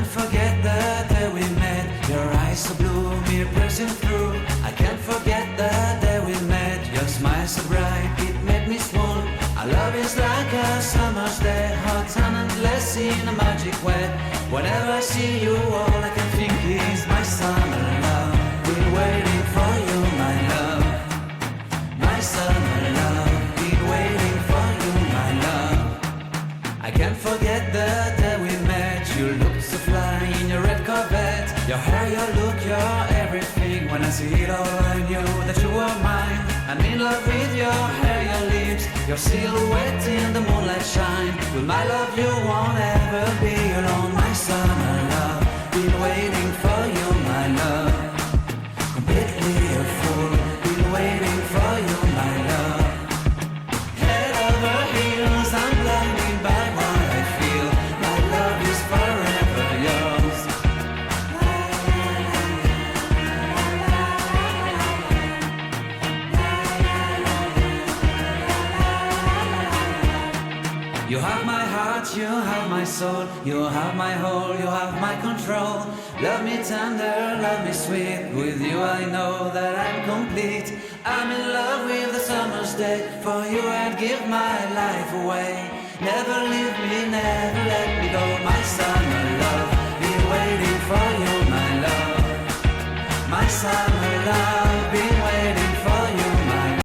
can't forget the day we met. Your eyes so blue, me piercing through. I can't forget the day we met. Your smile so bright, it made me swoon. Our love is like a summer's day, hot and endless in a magic way. Whenever I see you, all I can think is my summer love. Been waiting for you, my love. My summer love. Been waiting for you, my love. I can't forget the day we met. You looked so fly in your red Corvette. Your hair, your look, your everything. When I see it all, I knew that you were mine. I'm in love with your hair, your lips, your silhouette in the moonlight shine. With my love, you won't ever be alone. My summer love, been waiting for you, my love. Completely a fool, been waiting for you, my love. Head over heels, I'm blinded by what I feel. My love is forever yours. You have my heart, you have my soul. You have my whole, you have my control. Love me tender, love me sweet. With you I know that I'm complete. I'm in love with the summer's day. For you I'd give my life away. Never leave me, never let me go. My summer love, been waiting for you, my love. My summer love.